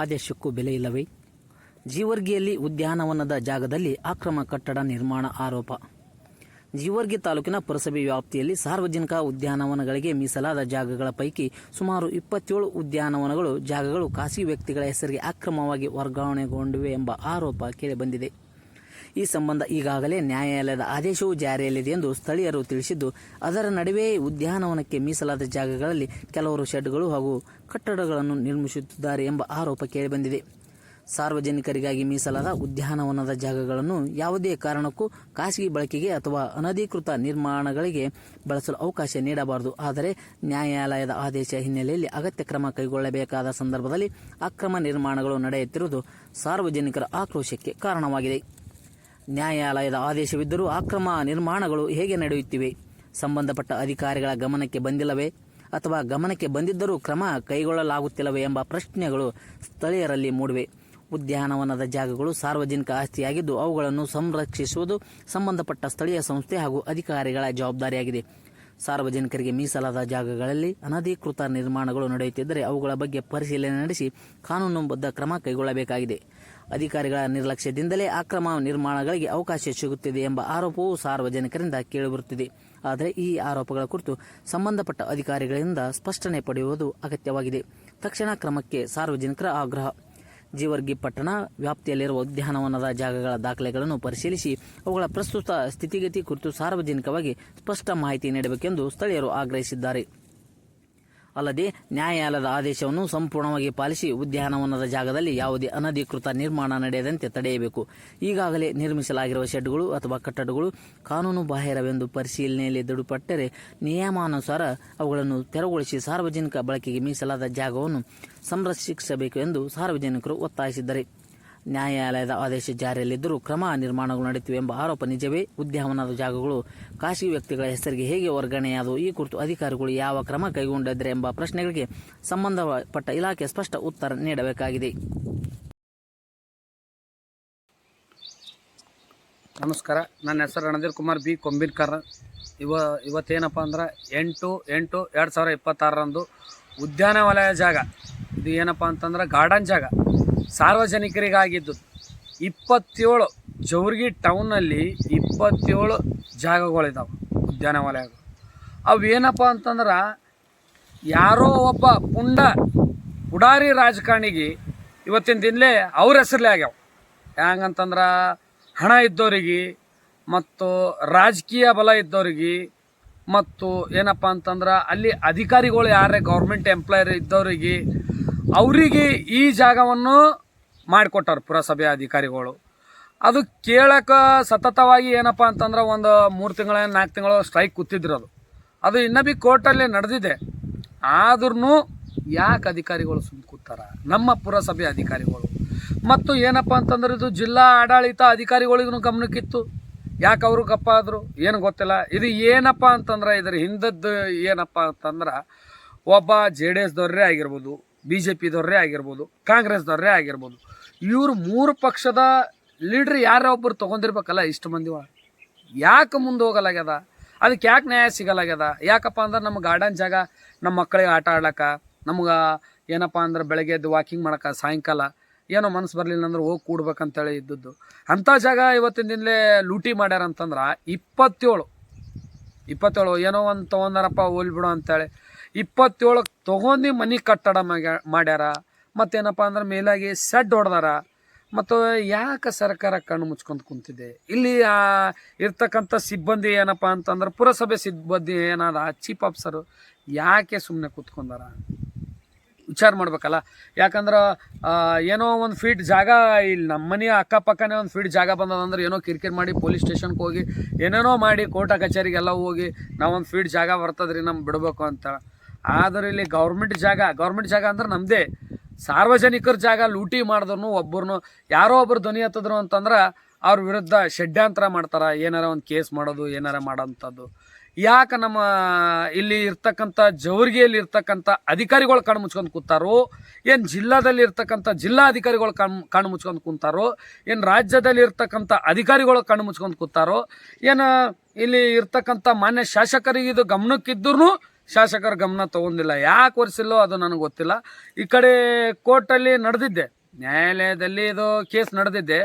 ಆದೇಶಕ್ಕೂ ಬೆಲೆ ಇಲ್ಲವೇ? ಜೀವರ್ಗಿಯಲ್ಲಿ ಉದ್ಯಾನವನದ ಜಾಗದಲ್ಲಿ ಅಕ್ರಮ ಕಟ್ಟಡ ನಿರ್ಮಾಣ ಆರೋಪ. ಜೀವರ್ಗಿ ತಾಲೂಕಿನ ಪುರಸಭೆ ವ್ಯಾಪ್ತಿಯಲ್ಲಿ ಸಾರ್ವಜನಿಕ ಉದ್ಯಾನವನಗಳಿಗೆ ಮೀಸಲಾದ ಜಾಗಗಳ ಪೈಕಿ ಸುಮಾರು 27 ಉದ್ಯಾನವನಗಳು ಜಾಗಗಳು ಖಾಸಗಿ ವ್ಯಕ್ತಿಗಳ ಹೆಸರಿಗೆ ಅಕ್ರಮವಾಗಿ ವರ್ಗಾವಣೆಗೊಂಡಿವೆ ಎಂಬ ಆರೋಪ ಕೇಳಿಬಂದಿದೆ. ಈ ಸಂಬಂಧ ಈಗಾಗಲೇ ನ್ಯಾಯಾಲಯದ ಆದೇಶವೂ ಜಾರಿಯಲ್ಲಿದೆ ಎಂದು ಸ್ಥಳೀಯರು ತಿಳಿಸಿದ್ದು, ಅದರ ನಡುವೆ ಉದ್ಯಾನವನಕ್ಕೆ ಮೀಸಲಾದ ಜಾಗಗಳಲ್ಲಿ ಕೆಲವರು ಶೆಡ್ಗಳು ಹಾಗೂ ಕಟ್ಟಡಗಳನ್ನು ನಿರ್ಮಿಸುತ್ತಿದ್ದಾರೆ ಎಂಬ ಆರೋಪ ಕೇಳಿಬಂದಿದೆ. ಸಾರ್ವಜನಿಕರಿಗಾಗಿ ಮೀಸಲಾದ ಉದ್ಯಾನವನದ ಜಾಗಗಳನ್ನು ಯಾವುದೇ ಕಾರಣಕ್ಕೂ ಖಾಸಗಿ ಬಳಕೆಗೆ ಅಥವಾ ಅನಧಿಕೃತ ನಿರ್ಮಾಣಗಳಿಗೆ ಬಳಸಲು ಅವಕಾಶ ನೀಡಬಾರದು. ಆದರೆ ನ್ಯಾಯಾಲಯದ ಆದೇಶ ಹಿನ್ನೆಲೆಯಲ್ಲಿ ಅಗತ್ಯ ಕ್ರಮ ಕೈಗೊಳ್ಳಬೇಕಾದ ಸಂದರ್ಭದಲ್ಲಿ ಅಕ್ರಮ ನಿರ್ಮಾಣಗಳು ನಡೆಯುತ್ತಿರುವುದು ಸಾರ್ವಜನಿಕರ ಆಕ್ರೋಶಕ್ಕೆ ಕಾರಣವಾಗಿದೆ. ನ್ಯಾಯಾಲಯದ ಆದೇಶವಿದ್ದರೂ ಅಕ್ರಮ ನಿರ್ಮಾಣಗಳು ಹೇಗೆ ನಡೆಯುತ್ತಿವೆ? ಸಂಬಂಧಪಟ್ಟ ಅಧಿಕಾರಿಗಳ ಗಮನಕ್ಕೆ ಬಂದಿಲ್ಲವೇ ಅಥವಾ ಗಮನಕ್ಕೆ ಬಂದಿದ್ದರೂ ಕ್ರಮ ಕೈಗೊಳ್ಳಲಾಗುತ್ತಿಲ್ಲವೇ ಎಂಬ ಪ್ರಶ್ನೆಗಳು ಸ್ಥಳೀಯರಲ್ಲಿ ಮೂಡಿವೆ. ಉದ್ಯಾನವನದ ಜಾಗಗಳು ಸಾರ್ವಜನಿಕ ಆಸ್ತಿಯಾಗಿದ್ದು ಅವುಗಳನ್ನು ಸಂರಕ್ಷಿಸುವುದು ಸಂಬಂಧಪಟ್ಟ ಸ್ಥಳೀಯ ಸಂಸ್ಥೆ ಹಾಗೂ ಅಧಿಕಾರಿಗಳ ಜವಾಬ್ದಾರಿಯಾಗಿದೆ. ಸಾರ್ವಜನಿಕರಿಗೆ ಮೀಸಲಾದ ಜಾಗಗಳಲ್ಲಿ ಅನಧಿಕೃತ ನಿರ್ಮಾಣಗಳು ನಡೆಯುತ್ತಿದ್ದರೆ ಅವುಗಳ ಬಗ್ಗೆ ಪರಿಶೀಲನೆ ನಡೆಸಿ ಕಾನೂನುಬದ್ಧ ಕ್ರಮ ಕೈಗೊಳ್ಳಬೇಕಾಗಿದೆ. ಅಧಿಕಾರಿಗಳ ನಿರ್ಲಕ್ಷ್ಯದಿಂದಲೇ ಅಕ್ರಮ ನಿರ್ಮಾಣಗಳಿಗೆ ಅವಕಾಶ ಸಿಗುತ್ತಿದೆ ಎಂಬ ಆರೋಪವೂ ಸಾರ್ವಜನಿಕರಿಂದ ಕೇಳಿಬರುತ್ತಿದೆ. ಆದರೆ ಈ ಆರೋಪಗಳ ಕುರಿತು ಸಂಬಂಧಪಟ್ಟ ಅಧಿಕಾರಿಗಳಿಂದ ಸ್ಪಷ್ಟನೆ ಪಡೆಯುವುದು ಅಗತ್ಯವಾಗಿದೆ. ತಕ್ಷಣ ಕ್ರಮಕ್ಕೆ ಸಾರ್ವಜನಿಕರ ಆಗ್ರಹ. ಜೀವರ್ಗಿ ಪಟ್ಟಣ ವ್ಯಾಪ್ತಿಯಲ್ಲಿರುವ ಉದ್ಯಾನವನದ ಜಾಗಗಳ ದಾಖಲೆಗಳನ್ನು ಪರಿಶೀಲಿಸಿ ಅವುಗಳ ಪ್ರಸ್ತುತ ಸ್ಥಿತಿಗತಿ ಕುರಿತು ಸಾರ್ವಜನಿಕವಾಗಿ ಸ್ಪಷ್ಟ ಮಾಹಿತಿ ನೀಡಬೇಕೆಂದು ಸ್ಥಳೀಯರು ಆಗ್ರಹಿಸಿದ್ದಾರೆ. ಅಲ್ಲದೆ ನ್ಯಾಯಾಲಯದ ಆದೇಶವನ್ನು ಸಂಪೂರ್ಣವಾಗಿ ಪಾಲಿಸಿ ಉದ್ಯಾನವನದ ಜಾಗದಲ್ಲಿ ಯಾವುದೇ ಅನಧಿಕೃತ ನಿರ್ಮಾಣ ನಡೆಯದಂತೆ ತಡೆಯಬೇಕು. ಈಗಾಗಲೇ ನಿರ್ಮಿಸಲಾಗಿರುವ ಶೆಡ್ಗಳು ಅಥವಾ ಕಟ್ಟಡಗಳು ಕಾನೂನು ಬಾಹಿರವೆಂದು ಪರಿಶೀಲನೆಯಲ್ಲಿ ದೃಢಪಟ್ಟರೆ ನಿಯಮಾನುಸಾರ ಅವುಗಳನ್ನು ತೆರವುಗೊಳಿಸಿ ಸಾರ್ವಜನಿಕ ಬಳಕೆಗೆ ಮೀಸಲಾದ ಜಾಗವನ್ನು ಸಂರಕ್ಷಿಸಬೇಕು ಎಂದು ಸಾರ್ವಜನಿಕರು ಒತ್ತಾಯಿಸಿದ್ದಾರೆ. ನ್ಯಾಯಾಲಯದ ಆದೇಶ ಜಾರಿಯಲ್ಲಿದ್ದರೂ ಕ್ರಮ ನಿರ್ಮಾಣಗಳು ನಡೆಯುತ್ತಿವೆ ಎಂಬ ಆರೋಪ ನಿಜವೇ? ಉದ್ಯಾನವನದ ಜಾಗಗಳು ಖಾಸಗಿ ವ್ಯಕ್ತಿಗಳ ಹೆಸರಿಗೆ ಹೇಗೆ ವರ್ಗಾವಣೆಯಾದವು? ಈ ಕುರಿತು ಅಧಿಕಾರಿಗಳು ಯಾವ ಕ್ರಮ ಕೈಗೊಂಡಿದ್ದಾರೆ ಎಂಬ ಪ್ರಶ್ನೆಗಳಿಗೆ ಸಂಬಂಧಪಟ್ಟ ಇಲಾಖೆ ಸ್ಪಷ್ಟ ಉತ್ತರ ನೀಡಬೇಕಾಗಿದೆ. ನಮಸ್ಕಾರ, ನನ್ನ ಹೆಸರು ರಣಧೀರ್ ಕುಮಾರ್ ಬಿ ಕೊಂಬಿನ್ಕರ್. ಇವತ್ತೇನಪ್ಪ ಅಂದ್ರೆ 8/8/2026 ಉದ್ಯಾನವಲಯ ಜಾಗ, ಇದು ಏನಪ್ಪ ಅಂತಂದ್ರೆ ಗಾರ್ಡನ್ ಜಾಗ ಸಾರ್ವಜನಿಕರಿಗಾಗಿದ್ದು 27 ಜವರ್ಗಿ ಟೌನಲ್ಲಿ 27 ಜಾಗಗಳಿದ್ದಾವೆ ಉದ್ಯಾನವಲಯಗಳು. ಅವು ಏನಪ್ಪ ಅಂತಂದ್ರೆ ಯಾರೋ ಒಬ್ಬ ಪುಡಾರಿ ರಾಜಕಾರಣಿಗೆ ಇವತ್ತಿನ ದಿನಲೇ ಅವ್ರ ಹೆಸರಲ್ಲೇ ಆಗ್ಯಾವ. ಹೆಂಗಂತಂದ್ರೆ ಹಣ ಇದ್ದವ್ರಿಗೆ ಮತ್ತು ರಾಜಕೀಯ ಬಲ ಇದ್ದವ್ರಿಗೆ ಮತ್ತು ಏನಪ್ಪ ಅಂತಂದ್ರೆ ಅಲ್ಲಿ ಅಧಿಕಾರಿಗಳು ಯಾರೇ ಗೌರ್ಮೆಂಟ್ ಎಂಪ್ಲಾಯರ್ ಇದ್ದವರಿಗೆ ಅವರಿಗೆ ಈ ಜಾಗವನ್ನು ಮಾಡಿಕೊಟ್ಟಾರ ಪುರಸಭೆ ಅಧಿಕಾರಿಗಳು. ಅದು ಕೇಳಕ್ಕೆ ಸತತವಾಗಿ ಏನಪ್ಪ ಅಂತಂದ್ರೆ ಒಂದು 3 ತಿಂಗಳ 4 ತಿಂಗಳು ಸ್ಟ್ರೈಕ್ ಕೂತಿದ್ರು. ಅದು ಇನ್ನೂ ಬಿ ಕೋರ್ಟಲ್ಲೇ ನಡೆದಿದೆ. ಆದ್ರೂ ಯಾಕೆ ಅಧಿಕಾರಿಗಳು ಸುಮ್ಮನೆ ಕೂತಾರ? ನಮ್ಮ ಪುರಸಭೆ ಅಧಿಕಾರಿಗಳು ಮತ್ತು ಏನಪ್ಪ ಅಂತಂದ್ರೆ ಇದು ಜಿಲ್ಲಾ ಆಡಳಿತ ಅಧಿಕಾರಿಗಳಿಗೂ ಗಮನಕ್ಕಿತ್ತು. ಯಾಕೆ ಅವರು ಗಪ್ಪ ಆದರು ಏನು ಗೊತ್ತಿಲ್ಲ. ಇದು ಏನಪ್ಪ ಅಂತಂದ್ರೆ ಇದ್ರ ಹಿಂದದ್ದು ಏನಪ್ಪ ಅಂತಂದ್ರೆ ಒಬ್ಬ JDS ದವ್ರೇ ಆಗಿರ್ಬೋದು, BJP ದವ್ರೇ ಆಗಿರ್ಬೋದು, ಕಾಂಗ್ರೆಸ್ದವ್ರೇ ಆಗಿರ್ಬೋದು, ಇವರು 3 ಪಕ್ಷದ ಲೀಡ್ರ್ ಯಾರೊಬ್ಬರು ತೊಗೊಂಡಿರ್ಬೇಕಲ್ಲ. ಇಷ್ಟು ಮಂದಿ ಯಾಕೆ ಮುಂದೆ ಹೋಗಲಾಗ್ಯದ? ಅದಕ್ಕೆ ಯಾಕೆ ನ್ಯಾಯ ಸಿಗಲಾಗ್ಯದ? ಯಾಕಪ್ಪ ಅಂದ್ರೆ ನಮ್ಮ ಗಾರ್ಡನ್ ಜಾಗ ನಮ್ಮ ಮಕ್ಕಳಿಗೆ ಆಟ ಆಡ್ಲಕ್ಕ, ನಮ್ಗೆ ಏನಪ್ಪ ಅಂದ್ರೆ ಬೆಳಗ್ಗೆ ಎದ್ದು ವಾಕಿಂಗ್ ಮಾಡೋಕೆ, ಸಾಯಂಕಾಲ ಏನೋ ಮನಸ್ಸು ಬರಲಿಲ್ಲ ಅಂದ್ರೆ ಹೋಗಿ ಕೂಡ್ಬೇಕಂತೇಳಿ ಇದ್ದದ್ದು ಅಂಥ ಜಾಗ ಇವತ್ತಿನ ದಿನಲೇ ಲೂಟಿ ಮಾಡ್ಯಾರ ಅಂತಂದ್ರೆ 27 ಏನೋ ಒಂದು ತೊಗೊಂಡಾರಪ್ಪ ಹೋಲ್ಬಿಡು ಅಂತೇಳಿ 27 ತೊಗೊಂಡು ಮನೆ ಕಟ್ಟಡ ಮಾಡ್ಯಾರ. ಮತ್ತೇನಪ್ಪ ಅಂದ್ರೆ ಮೇಲಾಗಿ ಸೆಡ್ ಹೊಡೆದಾರ. ಮತ್ತು ಯಾಕೆ ಸರ್ಕಾರ ಕಣ್ಣು ಮುಚ್ಕೊಂಡು ಕುಂತಿದೆ? ಇಲ್ಲಿ ಇರ್ತಕ್ಕಂಥ ಸಿಬ್ಬಂದಿ ಏನಪ್ಪ ಅಂತಂದ್ರೆ ಪುರಸಭೆ ಸಿಬ್ಬಂದಿ ಏನಾದ ಚೀಫ್ ಆಫೀಸರು ಯಾಕೆ ಸುಮ್ಮನೆ ಕೂತ್ಕೊಂಡಾರ? ವಿಚಾರ ಮಾಡ್ಬೇಕಲ್ಲ. ಯಾಕಂದ್ರೆ ಏನೋ ಒಂದು ಫೀಟ್ ಜಾಗ ಇಲ್ಲಿ ನಮ್ಮ ಮನೆ ಅಕ್ಕಪಕ್ಕನೇ ಒಂದು ಫೀಟ್ ಜಾಗ ಬಂದದಂದ್ರೆ ಏನೋ ಕಿರಿಕಿರಿ ಮಾಡಿ ಪೊಲೀಸ್ ಸ್ಟೇಷನ್ಗೆ ಹೋಗಿ ಏನೇನೋ ಮಾಡಿ ಕೋರ್ಟ ಕಚೇರಿಗೆಲ್ಲ ಹೋಗಿ ನಾವೊಂದು ಫೀಟ್ ಜಾಗ ಬರ್ತದ್ರಿ ನಮ್ಗೆ ಬಿಡಬೇಕು ಅಂತ. ಆದರೆ ಇಲ್ಲಿ ಗೌರ್ಮೆಂಟ್ ಜಾಗ ಅಂದ್ರೆ ನಮ್ಮದೇ ಸಾರ್ವಜನಿಕರ ಜಾಗ ಲೂಟಿ ಮಾಡಿದ್ರು ಒಬ್ಬರನ್ನು ಯಾರೋ ಒಬ್ಬರು ಧ್ವನಿ ಎತ್ತಿದ್ರು ಅಂತಂದ್ರೆ ಅವ್ರ ವಿರುದ್ಧ ಷಡ್ಯಂತ್ರ ಮಾಡ್ತಾರೆ. ಏನಾರ ಒಂದು ಕೇಸ್ ಮಾಡೋದು, ಏನಾರ ಮಾಡೋಂಥದ್ದು. ಯಾಕೆ ನಮ್ಮ ಇಲ್ಲಿ ಇರ್ತಕ್ಕಂಥ ಜವರ್ಗಿಯಲ್ಲಿ ಇರ್ತಕ್ಕಂಥ ಅಧಿಕಾರಿಗಳು ಕಣ್ಣು ಮುಚ್ಕೊಂಡು ಕೂತಾರೋ, ಏನು ಜಿಲ್ಲಾದಲ್ಲಿ ಇರ್ತಕ್ಕಂಥ ಜಿಲ್ಲಾ ಅಧಿಕಾರಿಗಳು ಕಣ್ಣು ಮುಚ್ಕೊಂಡು ಕೂತಾರೋ, ಏನು ರಾಜ್ಯದಲ್ಲಿ ಇರ್ತಕ್ಕಂಥ ಅಧಿಕಾರಿಗಳು ಕಣ್ಣು ಮುಚ್ಕೊಂಡು ಕೂತಾರೋ, ಏನು ಇಲ್ಲಿ ಇರ್ತಕ್ಕಂಥ ಮಾನ್ಯ ಶಾಸಕರಿಗೆ ಇದು ಗಮನಕ್ಕಿದ್ರೂ ಶಾಸಕರ ಗಮನ ತೊಗೊಂಡಿಲ್ಲ. ಯಾಕೆ ಒರೆಸಿಲ್ಲೋ ಅದು ನನಗೆ ಗೊತ್ತಿಲ್ಲ. ಈ ಕಡೆ ಕೋರ್ಟಲ್ಲಿ ನಡೆದಿದ್ದೆ, ನ್ಯಾಯಾಲಯದಲ್ಲಿ ಇದು ಕೇಸ್ ನಡೆದಿದ್ದೆ.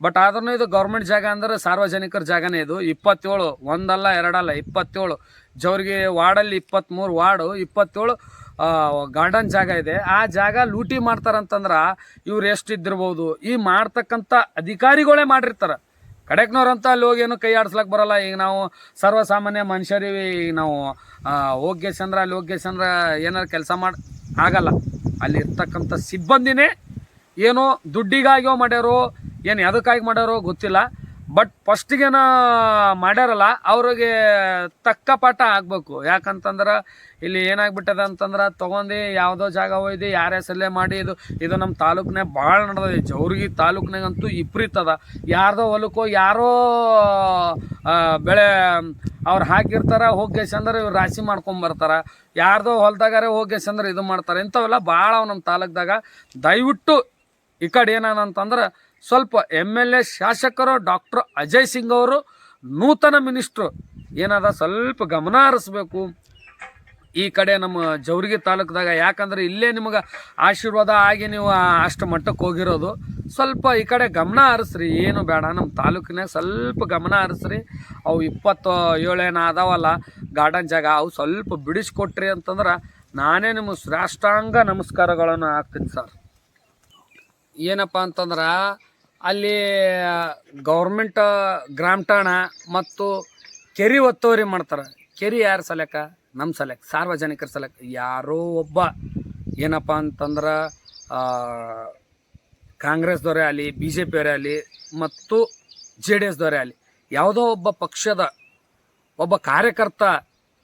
ಬಟ್ ಆದ್ರೂ ಇದು ಗೌರ್ಮೆಂಟ್ ಜಾಗ ಅಂದರೆ ಸಾರ್ವಜನಿಕರ ಜಾಗನೇ. ಇದು 27, ಒಂದಲ್ಲ ಎರಡಲ್ಲ 27 ಜವರ್ಗಿ ವಾರ್ಡಲ್ಲಿ 23 ವಾರ್ಡು, 27 ಗಾರ್ಡನ್ ಜಾಗ ಇದೆ. ಆ ಜಾಗ ಲೂಟಿ ಮಾಡ್ತಾರಂತಂದ್ರೆ ಇವ್ರು ಎಷ್ಟು ಇದ್ದಿರ್ಬೋದು. ಈ ಮಾಡ್ತಕ್ಕಂಥ ಅಧಿಕಾರಿಗಳೇ ಮಾಡಿರ್ತಾರೆ. ಕಡೆಕ್ನವ್ರಂತ ಅಲ್ಲಿ ಹೋಗಿ ಏನು ಕೈ ಆಡ್ಸ್ಲಕ್ಕೆ ಬರಲ್ಲ. ಈಗ ನಾವು ಸರ್ವಸಾಮಾನ್ಯ ಮನುಷ್ಯರಿವಿ. ಈಗ ನಾವು ಹೋಗ್ಯಸಂದ್ರೆ ಅಲ್ಲಿ ಹೋಗ್ಯಸಂದ್ರೆ ಏನಾರು ಕೆಲಸ ಆಗಲ್ಲ. ಅಲ್ಲಿ ಇರ್ತಕ್ಕಂಥ ಸಿಬ್ಬಂದಿನೇ ಏನೋ ದುಡ್ಡಿಗಾಗಿಯೋ ಮಾಡ್ಯಾರೋ ಏನು ಎದಕ್ಕಾಗಿ ಮಾಡ್ಯಾರೋ ಗೊತ್ತಿಲ್ಲ. ಬಟ್ ಫಸ್ಟಿಗೇನ ಮಾಡ್ಯಾರಲ್ಲ ಅವ್ರಿಗೆ ತಕ್ಕ ಪಾಠ ಆಗಬೇಕು. ಯಾಕಂತಂದ್ರೆ ಇಲ್ಲಿ ಏನಾಗ್ಬಿಟ್ಟದ ಅಂತಂದ್ರೆ ತೊಗೊಂಡು ಯಾವುದೋ ಜಾಗ ಹೋಯ್ದು ಯಾರ ಹೆಸರಲ್ಲೇ ಮಾಡಿ ಇದು ನಮ್ಮ ತಾಲೂಕಿನಾಗ ಭಾಳ ನಡೆದಿದೆ. ಜವರ್ಗಿ ತಾಲೂಕಿನಾಗಂತೂ ವಿಪರೀತದ. ಯಾರ್ದೋ ಹೊಲಕ್ಕೋ ಯಾರೋ ಬೆಳೆ ಅವ್ರು ಹಾಕಿರ್ತಾರೆ, ಹೋಗ್ಯಸಂದ್ರೆ ಇವ್ರು ರಾಶಿ ಮಾಡ್ಕೊಂಬರ್ತಾರೆ. ಯಾರ್ದೋ ಹೊಲದಾಗಾರೆ ಹೋಗ್ಯಸಂದ್ರೆ ಇದು ಮಾಡ್ತಾರೆ. ಇಂಥವೆಲ್ಲ ಭಾಳ ನಮ್ಮ ತಾಲೂಕ್ದಾಗ. ದಯವಿಟ್ಟು ಈ ಕಡೆ ಏನಂತಂದ್ರೆ ಸ್ವಲ್ಪ MLA ಶಾಸಕರು ಡಾಕ್ಟರ್ ಅಜಯ್ ಸಿಂಗ್ ಅವರು ನೂತನ ಮಿನಿಸ್ಟ್ರು ಏನದ ಸ್ವಲ್ಪ ಗಮನ ಹರಿಸ್ಬೇಕು ಈ ಕಡೆ ನಮ್ಮ ಜವರ್ಗಿ ತಾಲೂಕ್ದಾಗ. ಯಾಕಂದ್ರೆ ಇಲ್ಲೇ ನಿಮಗೆ ಆಶೀರ್ವಾದ ಆಗಿ ನೀವು ಅಷ್ಟು ಮಟ್ಟಕ್ಕೆ ಹೋಗಿರೋದು. ಸ್ವಲ್ಪ ಈ ಕಡೆ ಗಮನ ಹರಿಸ್ರಿ, ಏನು ಬೇಡ. ನಮ್ಮ ತಾಲೂಕಿನಾಗ ಸ್ವಲ್ಪ ಗಮನ ಹರಿಸ್ರಿ. ಅವು 27 ಅದಾವಲ್ಲ ಗಾರ್ಡನ್ ಜಾಗ, ಅವು ಸ್ವಲ್ಪ ಬಿಡಿಸ್ಕೊಟ್ರಿ ಅಂತಂದ್ರೆ ನಾನೇ ನಿಮಗೆ ಶ್ರೇಷ್ಠಾಂಗ ನಮಸ್ಕಾರಗಳನ್ನು ಹಾಕ್ತೀನಿ ಸರ್. ಏನಪ್ಪ ಅಂತಂದ್ರೆ ಅಲ್ಲಿ ಗೌರ್ಮೆಂಟ್ ಗ್ರಾಮ ಠಾಣ ಮತ್ತು ಕೆರೆ ಒತ್ತುವರಿ ಮಾಡ್ತಾರೆ. ಕೆರೆ ಯಾರು ಸಲಕ? ನಮ್ಮ ಸಲಕ, ಸಾರ್ವಜನಿಕರ ಸಲಕ. ಯಾರೋ ಒಬ್ಬ ಏನಪ್ಪ ಅಂತಂದ್ರೆ ಕಾಂಗ್ರೆಸ್ದವರೇ ಆಗಲಿ, BJPಯವರೇ ಆಗಲಿ ಮತ್ತು JDSದವರೇ ಆಗಲಿ, ಯಾವುದೋ ಒಬ್ಬ ಪಕ್ಷದ ಒಬ್ಬ ಕಾರ್ಯಕರ್ತ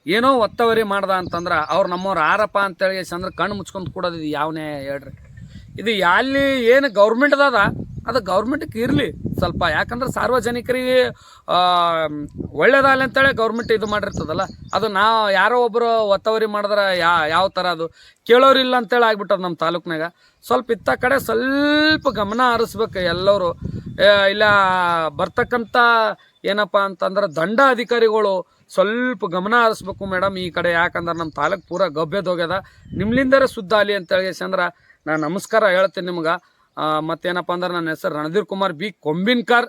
ಏನೋ ಒತ್ತುವರಿ ಮಾಡ್ದ ಅಂತಂದ್ರೆ ಅವ್ರು ನಮ್ಮವ್ರು ಆರಪ್ಪ ಅಂತೇಳಿ ಅಂದ್ರೆ ಕಣ್ಣು ಮುಚ್ಕೊಂಡು ಕೂಡೋದು ಇದು ಯಾವನೇ ಹೇಳ್ರಿ. ಇದು ಅಲ್ಲಿ ಏನು ಗೌರ್ಮೆಂಟ್ದದ ಅದು ಗೌರ್ಮೆಂಟ್ಗೆ ಇರಲಿ ಸ್ವಲ್ಪ. ಯಾಕಂದ್ರೆ ಸಾರ್ವಜನಿಕರಿಗೆ ಒಳ್ಳೇದಾಗಲಿ ಅಂತೇಳಿ ಗೌರ್ಮೆಂಟ್ ಇದು ಮಾಡಿರ್ತದಲ್ಲ. ಅದು ನಾವು ಯಾರೋ ಒಬ್ಬರು ಒತ್ತುವರಿ ಮಾಡಿದ್ರೆ ಯಾವ ಥರ ಅದು ಕೇಳೋರಿಲ್ಲ ಅಂತೇಳಿ ಆಗ್ಬಿಟ್ಟದ ನಮ್ಮ ತಾಲೂಕಿನಾಗ. ಸ್ವಲ್ಪ ಇತ್ತ ಕಡೆ ಸ್ವಲ್ಪ ಗಮನ ಹರಿಸ್ಬೇಕು ಎಲ್ಲರೂ. ಇಲ್ಲ ಬರ್ತಕ್ಕಂಥ ಏನಪ್ಪ ಅಂತಂದ್ರೆ ದಂಡ ಅಧಿಕಾರಿಗಳು ಸ್ವಲ್ಪ ಗಮನ ಹರಿಸ್ಬೇಕು ಮೇಡಮ್ ಈ ಕಡೆ. ಯಾಕಂದ್ರೆ ನಮ್ಮ ತಾಲೂಕು ಪೂರ ಗಬ್ಬೆದೋಗ್ಯದ. ನಿಮ್ಲಿಂದರೇ ಶುದ್ಧ ಆಗಲಿ ಅಂತೇಳಿ ಅಂದ್ರೆ ನಾನು ನಮಸ್ಕಾರ ಹೇಳ್ತೀನಿ ನಿಮ್ಗೆ. ಮತ್ತೇನಪ್ಪ ಅಂದ್ರೆ ನನ್ನ ಹೆಸರು ರಣಧೀರ್ ಕುಮಾರ್ B. ಕೊಂಬಿನ್ಕರ್.